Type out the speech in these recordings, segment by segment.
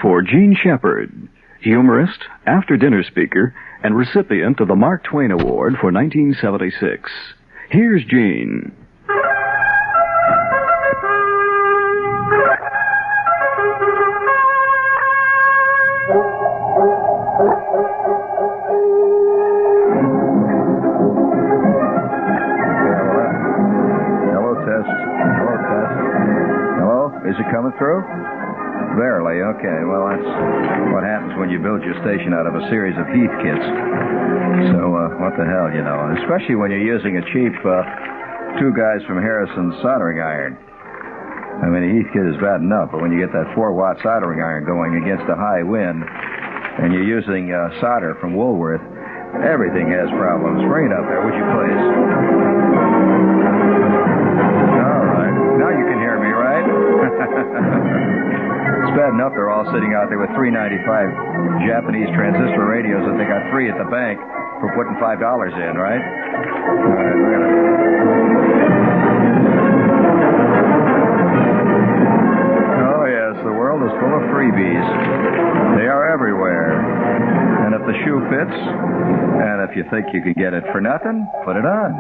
For Gene Shepard, humorist, after-dinner speaker, and recipient of the Mark Twain Award for 1976. Here's Gene. Is it coming through? Barely, okay. Well, that's what happens when you build your station out of a series of Heath kits. So, what the hell, you know? Especially when you're using a cheap two guys from Harrison's soldering iron. I mean, a Heath kit is bad enough, but when you get that 4-watt soldering iron going against a high wind, and you're using solder from Woolworth, everything has problems. Bring it up there, would you please? All right. Now you can hear me, right? It's bad enough they're all sitting out there with $3.95 Japanese transistor radios that they got free at the bank for putting $5 in, right? All right, we're gonna... Oh, yes, the world is full of freebies. They are everywhere. And if the shoe fits, and if you think you can get it for nothing, put it on.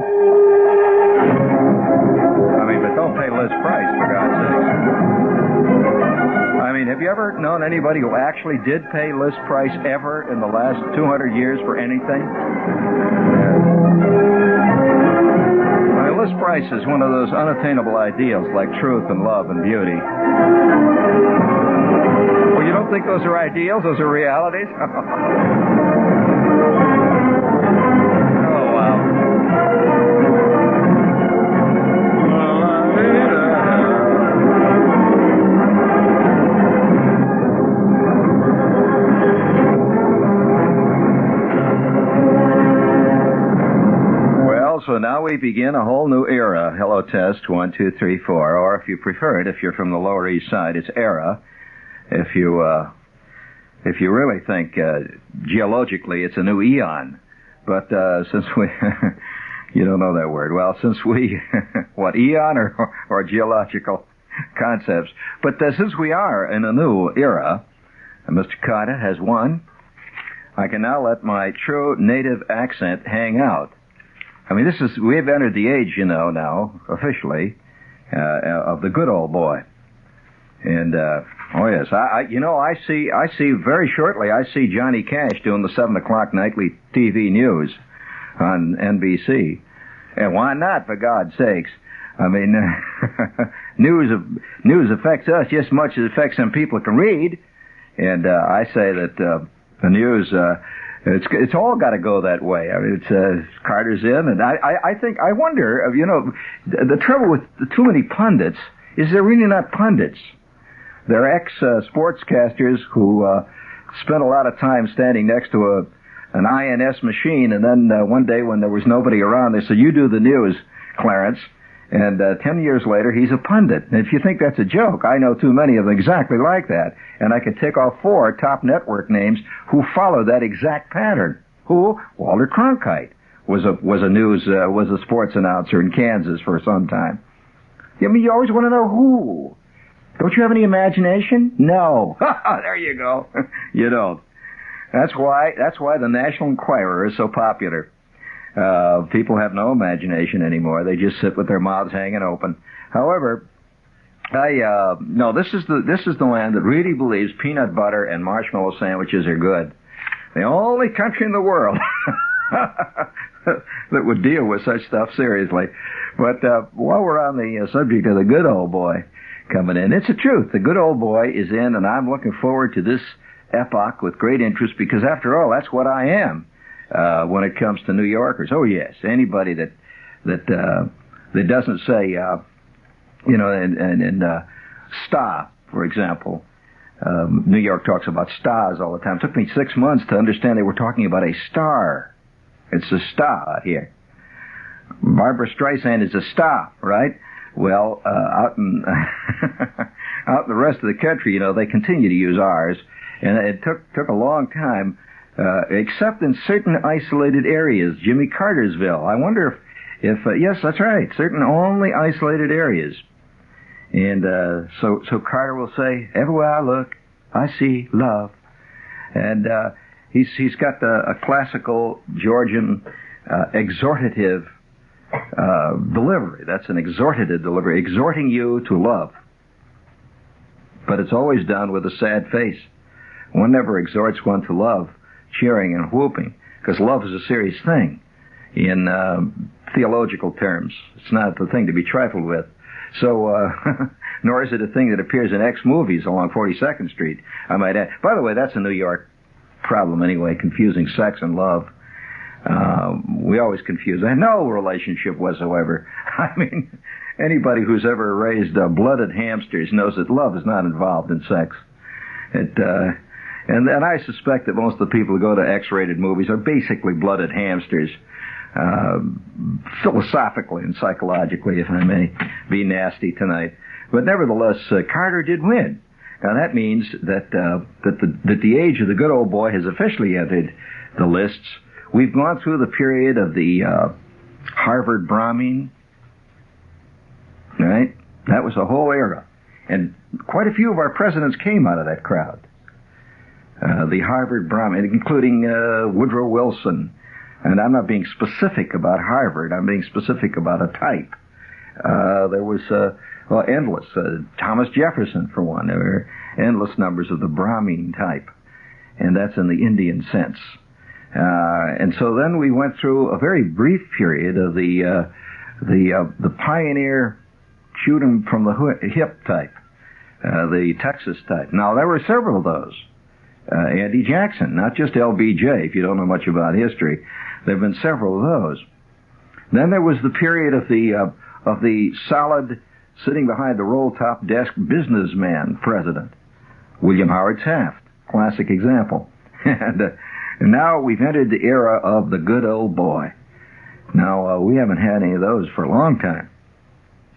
I mean, but don't pay list price, for God's sake. I mean, have you ever known anybody who actually did pay list price ever in the last 200 years for anything? I mean, list price is one of those unattainable ideals like truth and love and beauty. Well, you don't think those are ideals? Those are realities? Oh, wow. So now we begin a whole new era. Hello, test, 1, 2, 3, 4. Or if you prefer it, if you're from the Lower East Side, it's era. If you really think geologically, it's a new eon. But since we, you don't know that word. Well, since we, what, eon or geological concepts? But since we are in a new era, and Mr. Carter has won, I can now let my true native accent hang out. I mean, we have entered the age, you know, now, officially, of the good old boy. And, oh yes, I see very shortly, I see Johnny Cash doing the 7 o'clock nightly TV news on NBC. And why not, for God's sakes? I mean, news affects us just as much as it affects some people who can read. And, I say that, the news, It's all got to go that way. I mean, it's Carter's in, and I wonder, you know, the trouble with too many pundits is they're really not pundits. They're ex-sportscasters who spent a lot of time standing next to an INS machine, and then one day when there was nobody around, they said, "You do the news, Clarence." And 10 years later, he's a pundit. And if you think that's a joke, I know too many of them exactly like that. And I could take off 4 top network names who follow that exact pattern. Who? Walter Cronkite was a sports announcer in Kansas for some time. I mean, you always want to know who. Don't you have any imagination? No. There you go. You don't. That's why the National Enquirer is so popular. People have no imagination anymore. They just sit with their mouths hanging open. However, no, this is the land that really believes peanut butter and marshmallow sandwiches are good. The only country in the world that would deal with such stuff seriously. But while we're on the subject of the good old boy coming in, it's the truth. The good old boy is in, and I'm looking forward to this epoch with great interest because, after all, that's what I am. When it comes to New Yorkers. Oh yes, anybody that doesn't say, you know, and star, for example. New York talks about stars all the time. It took me 6 months to understand they were talking about a star. It's a star here. Barbara Streisand is a star, right? Well, out in out in the rest of the country, you know, they continue to use ours, and it took a long time. Except in certain isolated areas, Jimmy Cartersville. I wonder if yes, that's right, certain only isolated areas. And so Carter will say, everywhere I look, I see love. And he's got a classical Georgian exhortative delivery. That's an exhortative delivery, exhorting you to love. But it's always done with a sad face. One never exhorts one to love, cheering and whooping, because love is a serious thing in theological terms. It's not the thing to be trifled with. So, nor is it a thing that appears in X movies along 42nd Street, I might add. By the way, that's a New York problem anyway, confusing sex and love. We always confuse. I have no relationship whatsoever. I mean, anybody who's ever raised blooded hamsters knows that love is not involved in sex. And I suspect that most of the people who go to X-rated movies are basically blooded hamsters, philosophically and psychologically, if I may be nasty tonight. But nevertheless, Carter did win. Now that means that the age of the good old boy has officially entered the lists. We've gone through the period of the Harvard bombing, right? That was a whole era. And quite a few of our presidents came out of that crowd. The Harvard bombing, including Woodrow Wilson. And I'm not being specific about Harvard. I'm being specific about a type. There was endless. Thomas Jefferson, for one. There were endless numbers of the Brahmin type. And that's in the Indian sense. And so then we went through a very brief period of the pioneer shoot 'em from the hip type, the Texas type. Now there were several of those. Andy Jackson, not just LBJ. If you don't know much about history, there have been several of those. Then there was the period of the solid, sitting behind the roll-top desk businessman president, William Howard Taft, classic example. And now we've entered the era of the good old boy. Now, we haven't had any of those for a long time.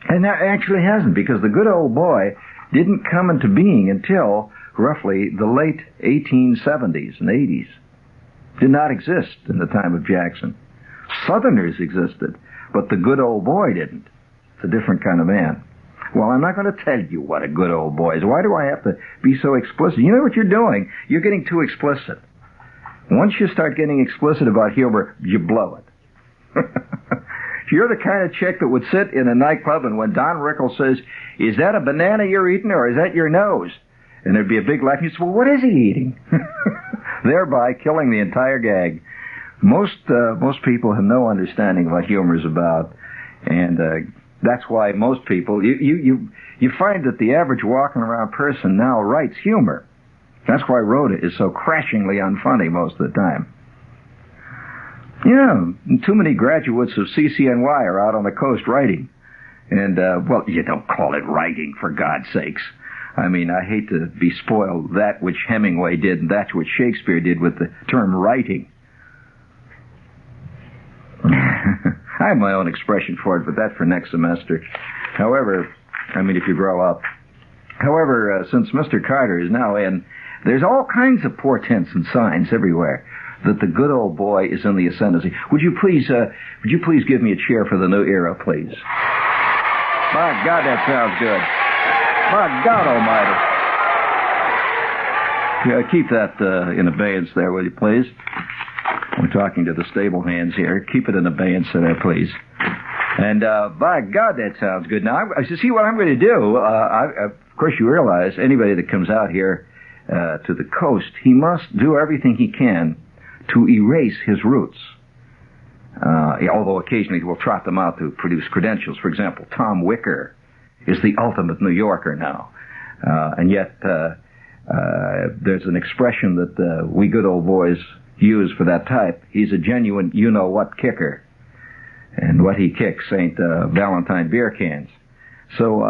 And that actually hasn't, because the good old boy didn't come into being until roughly the late 1870s and 80s. Did not exist in the time of Jackson. Southerners existed, but the good old boy didn't. It's a different kind of man. Well, I'm not going to tell you what a good old boy is. Why do I have to be so explicit? You know what you're doing? You're getting too explicit. Once you start getting explicit about humor, you blow it. If you're the kind of chick that would sit in a nightclub and when Don Rickles says, "Is that a banana you're eating or is that your nose?" And there'd be a big laugh. You'd say, "Well, what is he eating?" Thereby killing the entire gag. Most people have no understanding of what humor is about. And that's why most people, you find that the average walking around person now writes humor. That's why Rhoda is so crashingly unfunny most of the time. Yeah, too many graduates of CCNY are out on the coast writing. And, well, you don't call it writing, for God's sakes. I mean, I hate to be spoiled that which Hemingway did and that's what Shakespeare did with the term writing. I have my own expression for it, but that's for next semester. However, I mean, if you grow up. However, since Mr. Carter is now in, there's all kinds of portents and signs everywhere that the good old boy is in the ascendancy. Would you please give me a cheer for the new era, please? My God, that sounds good. My God Almighty. Yeah, keep that in abeyance there, will you, please? We're talking to the stable hands here. Keep it in abeyance there, please. And by God, that sounds good. Now, see what I'm going to do. Of course, you realize anybody that comes out here to the coast, he must do everything he can to erase his roots. Although occasionally he will trot them out to produce credentials. For example, Tom Wicker is the ultimate New Yorker now. And yet there's an expression that we good old boys use for that type. He's a genuine you-know-what kicker. And what he kicks ain't Valentine beer cans. So,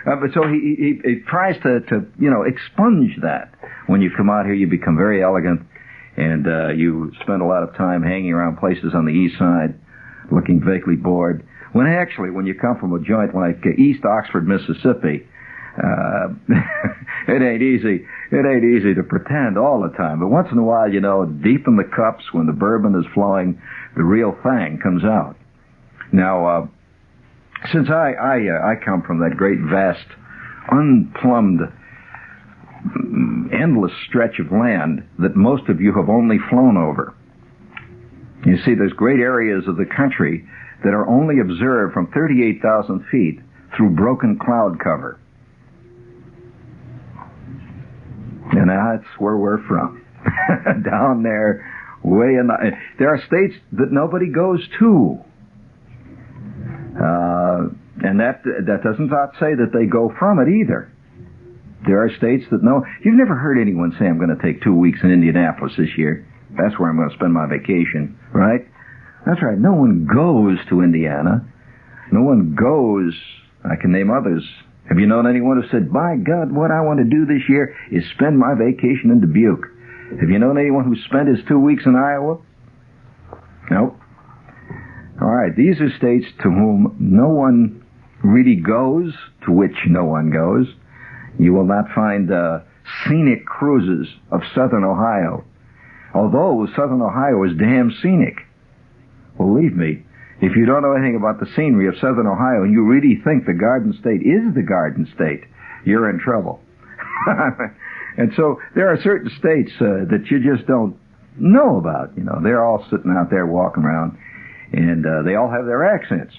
but so he tries to expunge that. When you come out here, you become very elegant, and you spend a lot of time hanging around places on the east side, looking vaguely bored. When actually, when you come from a joint like East Oxford, Mississippi, it ain't easy. It ain't easy to pretend all the time. But once in a while, deep in the cups, when the bourbon is flowing, the real thing comes out. Now, since I come from that great, vast, unplumbed endless stretch of land that most of you have only flown over. You see, there's great areas of the country that are only observed from 38,000 feet through broken cloud cover. And that's where we're from. Down there, way in the... There are states that nobody goes to. And that doesn't not say that they go from it either. There are states that know... You've never heard anyone say, I'm going to take 2 weeks in Indianapolis this year. That's where I'm going to spend my vacation, right? That's right. No one goes to Indiana. No one goes... I can name others. Have you known anyone who said, by God, what I want to do this year is spend my vacation in Dubuque? Have you known anyone who spent his 2 weeks in Iowa? Nope. All right, these are states to whom no one really goes, to which no one goes. You will not find scenic cruises of southern Ohio. Although southern Ohio is damn scenic. Believe me, if you don't know anything about the scenery of southern Ohio and you really think the Garden State is the Garden State, you're in trouble. And so there are certain states that you just don't know about. You know, they're all sitting out there walking around, and they all have their accents.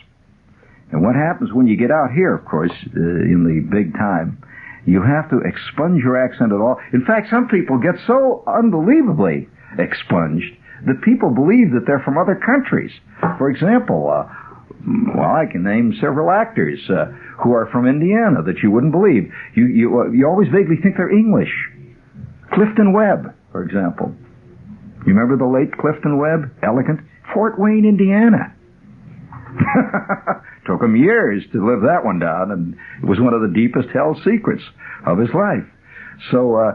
And what happens when you get out here, of course, in the big time, you have to expunge your accent at all. In fact, some people get so unbelievably expunged that people believe that they're from other countries. For example, well, I can name several actors who are from Indiana that you wouldn't believe. You always vaguely think they're English. Clifton Webb, for example. You remember the late Clifton Webb? Elegant. Fort Wayne, Indiana. Took him years to live that one down, and it was one of the deepest held secrets of his life. So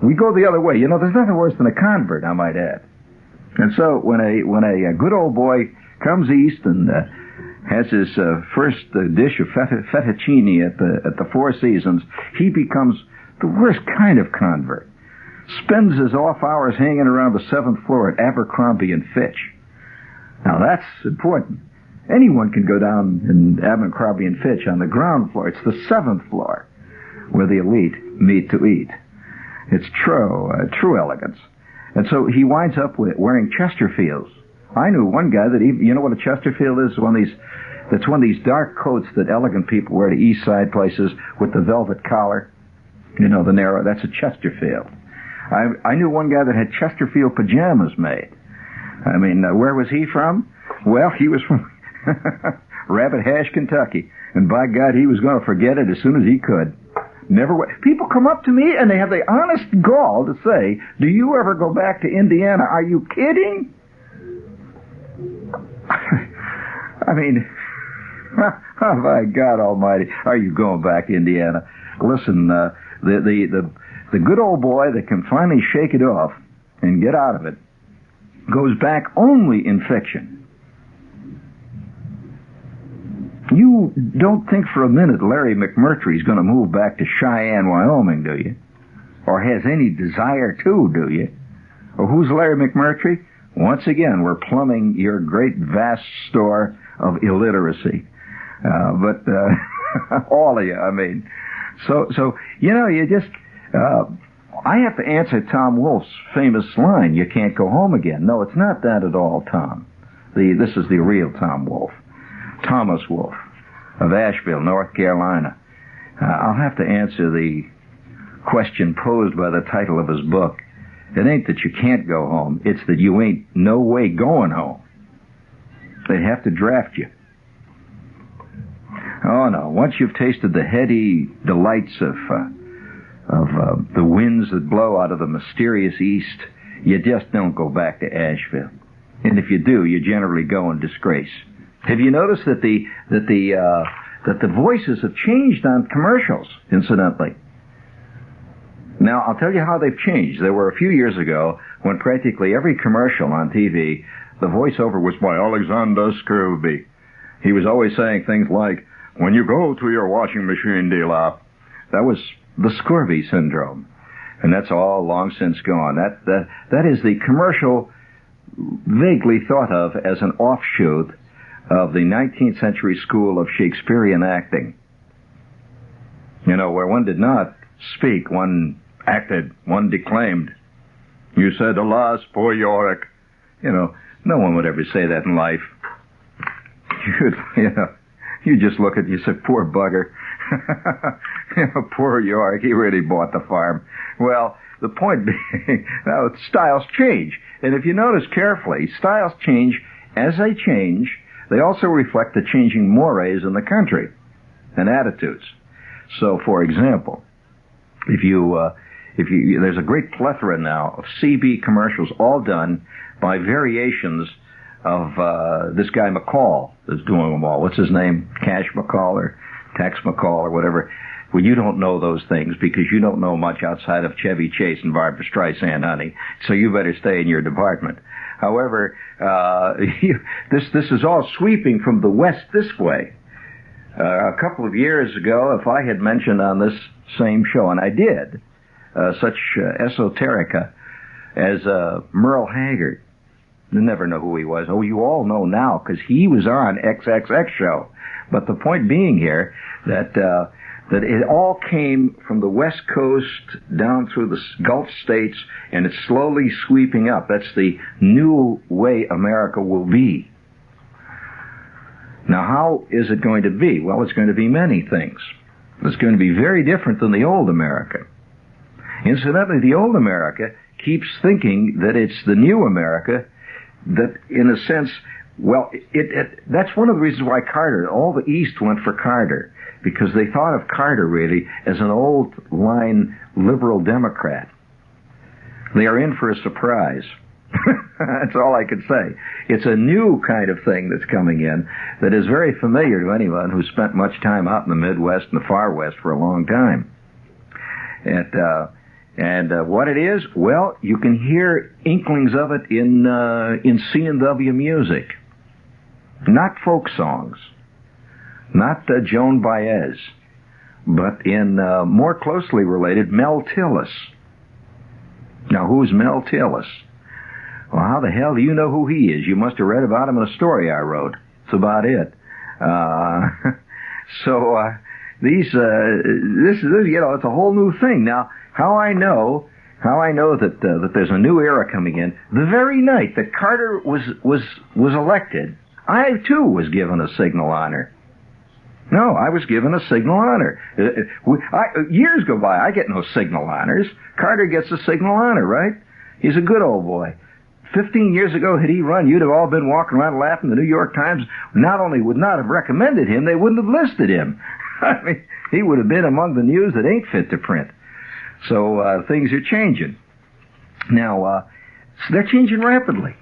we go the other way. You know, there's nothing worse than a convert, I might add. And so when a good old boy comes east and has his first dish of fettuccine at the Four Seasons, he becomes the worst kind of convert. Spends his off hours hanging around the 7th floor at Abercrombie and Fitch. Now that's important. Anyone can go down in Abercrombie and Fitch on the ground floor. It's the 7th floor where the elite meet to eat. It's true elegance. And so he winds up wearing Chesterfields. I knew one guy that you know what a Chesterfield is? That's one of these dark coats that elegant people wear to East Side places with the velvet collar. You know, the narrow, that's a Chesterfield. I knew one guy that had Chesterfield pajamas made. I mean, where was he from? Well, he was from Rabbit Hash, Kentucky. And by God, he was going to forget it as soon as he could. People come up to me and they have the honest gall to say, do you ever go back to Indiana? Are you kidding? I mean, oh my God almighty, are you going back to Indiana? Listen, the good old boy that can finally shake it off and get out of it goes back only in fiction. You don't think for a minute Larry McMurtry's going to move back to Cheyenne, Wyoming, do you? Or has any desire to, do you? Or who's Larry McMurtry? Once again, we're plumbing your great vast store of illiteracy. But all of you, I mean. So you know, you just... I have to answer Tom Wolfe's famous line, you can't go home again. No, it's not that at all, Tom. This is the real Tom Wolfe. Thomas Wolfe of Asheville, North Carolina. I'll have to answer the question posed by the title of his book. It ain't that you can't go home. It's that you ain't no way going home. They have to draft you. Oh, no. Once you've tasted the heady delights of the winds that blow out of the mysterious east, you just don't go back to Asheville. And if you do, you generally go in disgrace. Have you noticed that the voices have changed on commercials, incidentally? Now, I'll tell you how they've changed. There were a few years ago when practically every commercial on TV, the voiceover was by Alexander Scrooby. He was always saying things like, when you go to your washing machine dealer. That was the Scurvy syndrome. And that's all long since gone. That is the commercial vaguely thought of as an offshoot of the 19th century school of Shakespearean acting. You know, where one did not speak, one acted, one declaimed. You said, alas, poor Yorick. You know, no one would ever say that in life. You just look at, you say, poor bugger. Poor Yorick, he really bought the farm. Well, the point being, now styles change. And if you notice carefully, styles change. As they change, they also reflect the changing mores in the country and attitudes. So, for example, if you there's a great plethora now of CB commercials, all done by variations of this guy McCall that's doing them all. What's his name? Cash McCall or Tex McCall or whatever. Well, you don't know those things because you don't know much outside of Chevy Chase and Barbra Streisand, honey. So you better stay in your department. However, this is all sweeping from the west this way. A couple of years ago, if I had mentioned on this same show, and I did, such esoterica as Merle Haggard, you never know who he was. Oh, you all know now because he was on XXX show. But the point being here that it all came from the West Coast down through the Gulf states, and it's slowly sweeping up. That's the new way America will be. Now, how is it going to be? Well, it's going to be many things. It's going to be very different than the old America. Incidentally, the old America keeps thinking that it's the new America that, in a sense, well, that's one of the reasons why Carter, all the East went for Carter, because they thought of Carter, really, as an old-line liberal Democrat. They are in for a surprise. That's all I can say. It's a new kind of thing that's coming in that is very familiar to anyone who's spent much time out in the Midwest and the Far West for a long time. And what it is, well, you can hear inklings of it in C&W music. Not folk songs, not Joan Baez, but in more closely related Mel Tillis. Now, who's Mel Tillis? Well, how the hell do you know who he is? You must have read about him in a story I wrote. That's about it. This is, it's a whole new thing. Now, how I know that there's a new era coming in, the very night that Carter was elected, I too was given a signal honor. No, I was given a signal honor. Years go by, I get no signal honors. Carter gets a signal honor, right? He's a good old boy. 15 years ago, had he run, you'd have all been walking around laughing. The New York Times not only would not have recommended him, they wouldn't have listed him. I mean, he would have been among the news that ain't fit to print. So things are changing. Now, they're changing rapidly.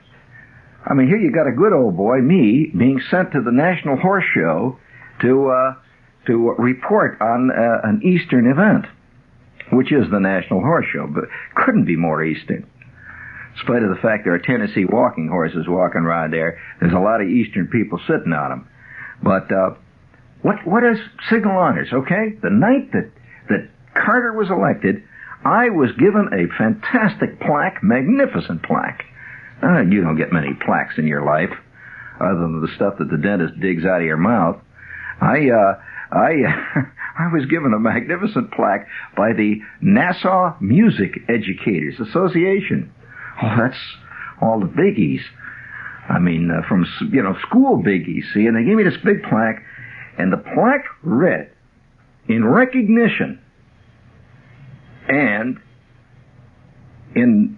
I mean, here you got a good old boy, me, being sent to the National Horse Show to report on an Eastern event, which is the National Horse Show, but couldn't be more Eastern. In spite of the fact there are Tennessee walking horses walking around there, there's a lot of Eastern people sitting on them. But what is signal honors? Okay, the night that Carter was elected, I was given a fantastic plaque, magnificent plaque. You don't get many plaques in your life, other than the stuff that the dentist digs out of your mouth. I was given a magnificent plaque by the Nassau Music Educators Association. Oh, that's all the biggies. I mean, from, school biggies, see, and they gave me this big plaque, and the plaque read, in recognition and in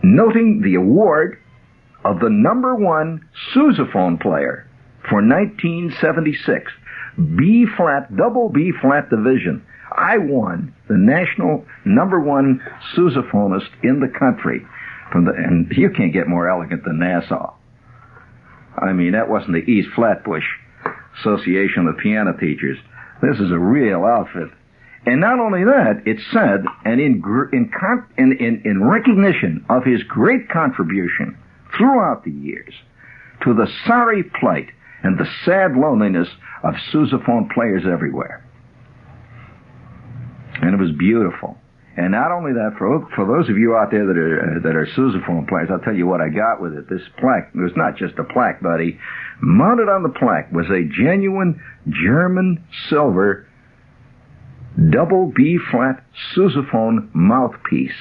noting the award of the #1 sousaphone player for 1976, B-flat, double B-flat division. I won the national #1 sousaphonist in the country. And you can't get more elegant than Nassau. I mean, that wasn't the East Flatbush Association of Piano Teachers. This is a real outfit. And not only that, it said, and in recognition of his great contribution throughout the years to the sorry plight and the sad loneliness of sousaphone players everywhere. And it was beautiful. And not only that, for those of you out there that are sousaphone players, I'll tell you what I got with it. This plaque, it was not just a plaque, buddy. Mounted on the plaque was a genuine German silver double B-flat sousaphone mouthpiece.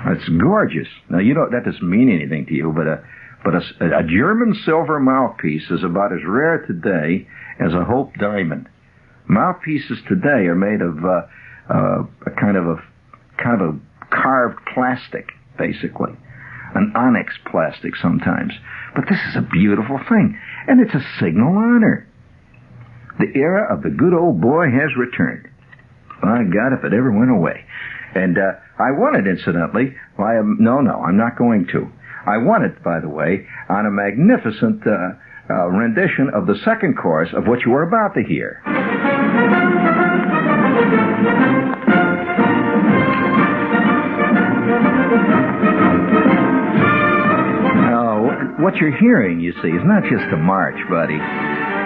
It's gorgeous. Now, you know, that doesn't mean anything to you, but a German silver mouthpiece is about as rare today as a Hope diamond. Mouthpieces today are made of a kind of a carved plastic, basically, an onyx plastic sometimes. But this is a beautiful thing, and it's a signal honor. The era of the good old boy has returned. My God, if it ever went away. And I won it, incidentally. No, I'm not going to. I won it, by the way, on a magnificent rendition of the second chorus of what you are about to hear. Now, what you're hearing, you see, is not just a march, buddy.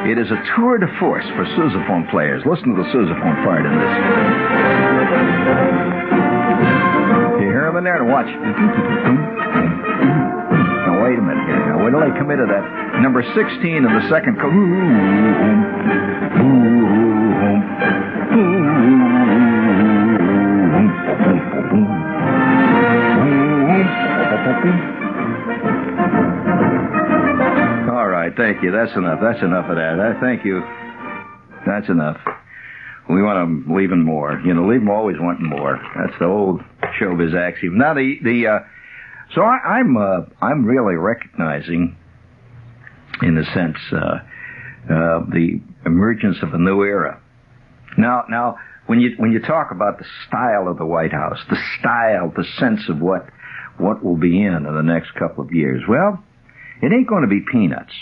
It is a tour de force for sousaphone players. Listen to the sousaphone part in this. You hear them in there? Watch. Now, wait a minute here. Now, wait till they come into that number 16 in the second chorus. All right, thank you. That's enough. That's enough of that. Thank you. That's enough. We want them leaving more. You know, leave them always wanting more. That's the old showbiz axiom. Now, so I'm really recognizing, in a sense, the emergence of a new era. Now, when you talk about the style of the White House, the sense of what will be in the next couple of years, well, it ain't going to be peanuts.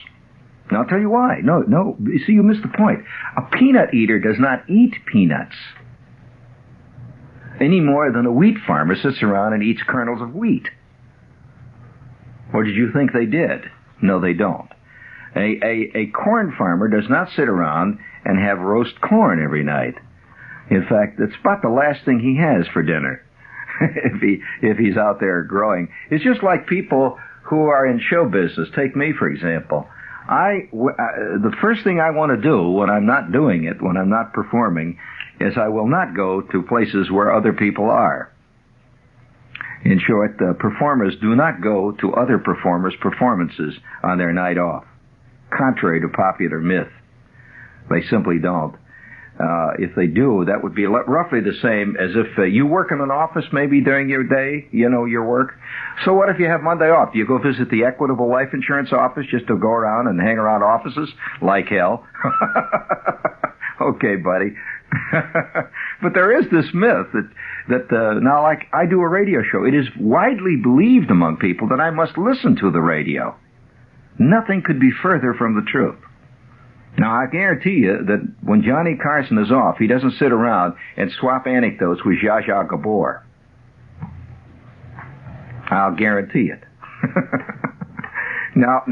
Now, I'll tell you why. No, you see, you missed the point. A peanut eater does not eat peanuts any more than a wheat farmer sits around and eats kernels of wheat. Or did you think they did? No, they don't. A corn farmer does not sit around and have roast corn every night. In fact, it's about the last thing he has for dinner if he's out there growing. It's just like people who are in show business. Take me, for example. The first thing I want to do when I'm not doing it, when I'm not performing, is I will not go to places where other people are. In short, performers do not go to other performers' performances on their night off, contrary to popular myth. They simply don't. If they do, that would be roughly the same as if you work in an office maybe during your day, you know, your work. So what if you have Monday off? Do you go visit the Equitable Life Insurance office just to go around and hang around offices? Like hell. Okay, buddy. But there is this myth that now, like I do a radio show, it is widely believed among people that I must listen to the radio. Nothing could be further from the truth. Now, I guarantee you that when Johnny Carson is off, he doesn't sit around and swap anecdotes with Zsa Zsa Gabor. I'll guarantee it. Now,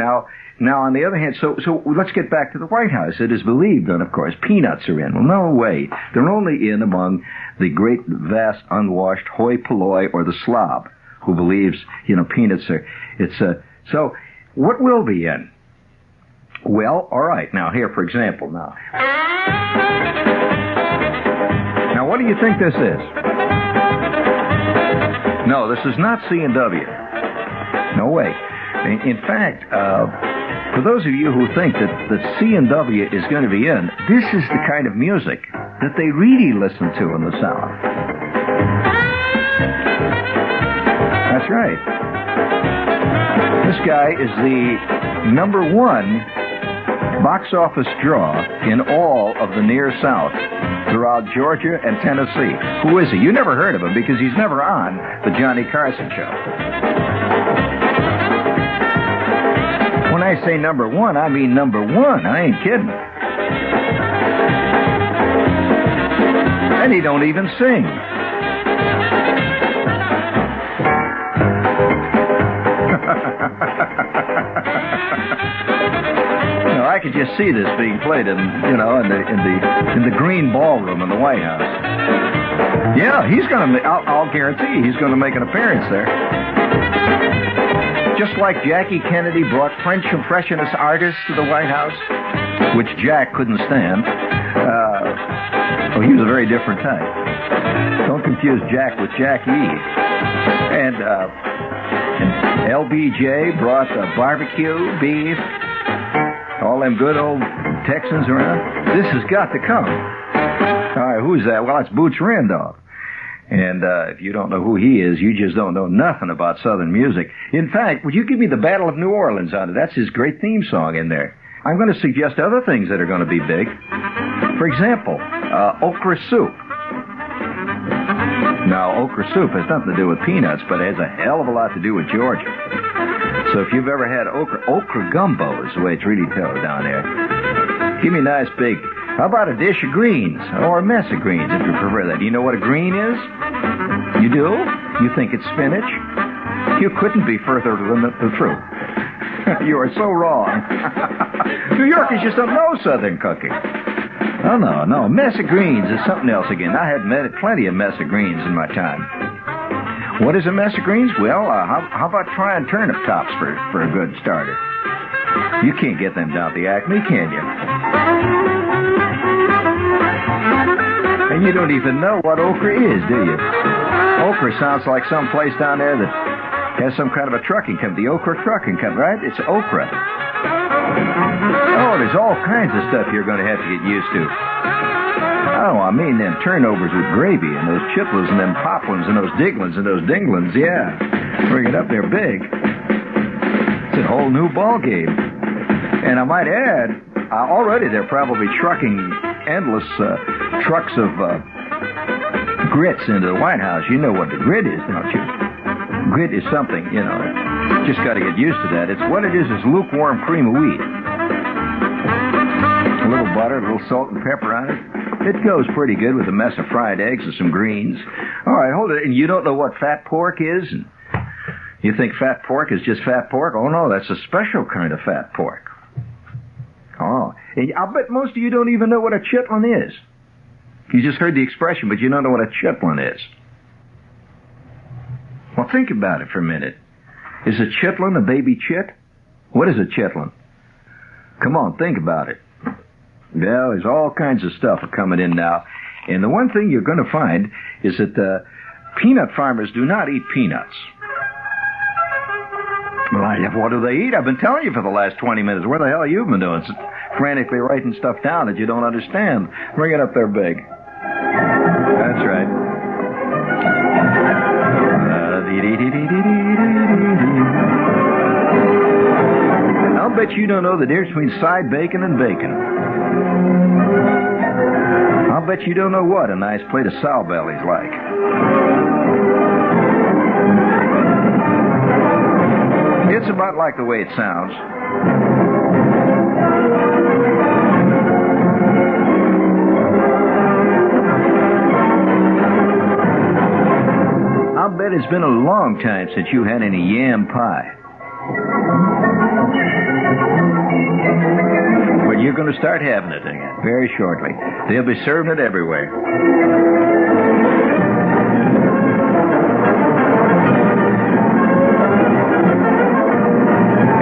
on the other hand, so let's get back to the White House. It is believed, and of course, peanuts are in. Well, no way. They're only in among the great, vast, unwashed hoi polloi or the slob who believes, you know, peanuts are. So what will be in? Well, all right. Now, here, for example, now, what do you think this is? No, this is not C&W. No way. In fact, for those of you who think that C&W is going to be in, this is the kind of music that they really listen to in the South. That's right. This guy is the number one box office draw in all of the near South throughout Georgia and Tennessee. Who is he? You never heard of him because he's never on the Johnny Carson show. When I say number one, I mean number one. I ain't kidding. And he don't even sing. I could just see this being played in the green ballroom in the White House. Yeah, he's going to. I'll guarantee he's going to make an appearance there. Just like Jackie Kennedy brought French Impressionist artists to the White House, which Jack couldn't stand. Oh, he was a very different type. Don't confuse Jack with Jack E. And LBJ brought barbecue, beef, all them good old Texans around. This has got to come. All right, who's that? Well, it's Boots Randolph. And if you don't know who he is, you just don't know nothing about Southern music. In fact, would you give me the Battle of New Orleans on it? That's his great theme song in there. I'm going to suggest other things that are going to be big. For example, okra soup. Now, okra soup has nothing to do with peanuts, but it has a hell of a lot to do with Georgia. So if you've ever had okra gumbo is the way it's really told down there. Give me a nice big... How about a dish of greens, or a mess of greens, if you prefer that? Do you know what a green is? You do? You think it's spinach? You couldn't be further than the truth. You are so wrong. New Yorkers just don't know Southern cooking. Oh, no. Mess of greens is something else again. I had plenty of mess of greens in my time. What is a mess of greens? Well, how about trying turnip tops for a good starter? You can't get them down at the Acme, can you? And you don't even know what okra is, do you? Okra sounds like some place down there that has some kind of a trucking company. The Okra Trucking Company, right? It's okra. Oh, there's all kinds of stuff you're going to have to get used to. Oh, I mean them turnovers with gravy and those chitlins and them poplins and those diglins and those dinglins, yeah. Bring it up there big. It's a whole new ball game. And I might add, already they're probably trucking endless trucks of grits into the White House. You know what the grit is, don't you? Grit is something, just got to get used to that. It's what it is lukewarm cream of wheat. A little butter, a little salt and pepper on it. It goes pretty good with a mess of fried eggs and some greens. All right, hold it. And you don't know what fat pork is? And you think fat pork is just fat pork? Oh, no, that's a special kind of fat pork. Oh, and I'll bet most of you don't even know what a chitlin is. You just heard the expression, but you don't know what a chitlin is. Well, think about it for a minute. Is a chitlin a baby chit? What is a chitlin? Come on, think about it. Well, there's all kinds of stuff coming in now. And the one thing you're going to find is that peanut farmers do not eat peanuts. Well, what do they eat? I've been telling you for the last 20 minutes. Where the hell have you been doing? Frantically writing stuff down that you don't understand. Bring it up there big. That's right. I'll bet you don't know the difference between side bacon and bacon. I'll bet you don't know what a nice plate of sow belly's like. It's about like the way it sounds. I'll bet it's been a long time since you had any yam pie. Well, you're going to start having it again very shortly. They'll be serving it everywhere.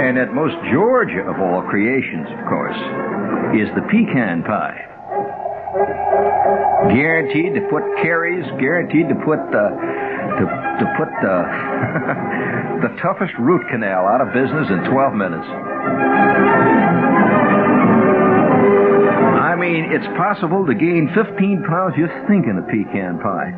And at most Georgia of all creations, of course, is the pecan pie. Guaranteed to put caries, guaranteed to put the toughest root canal out of business in 12 minutes. I mean, it's possible to gain 15 pounds just thinking of pecan pie.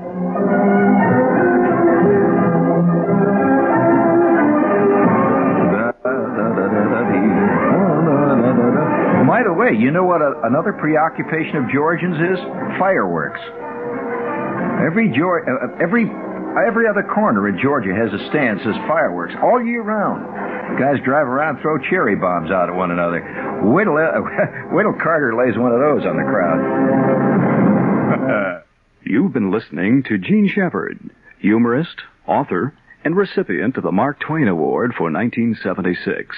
By the way, you know what another preoccupation of Georgians is? Fireworks. Every other corner in Georgia has a stand that says fireworks all year round. Guys drive around, throw cherry bombs out at one another. Wait till Carter lays one of those on the crowd. You've been listening to Gene Shepard, humorist, author, and recipient of the Mark Twain Award for 1976.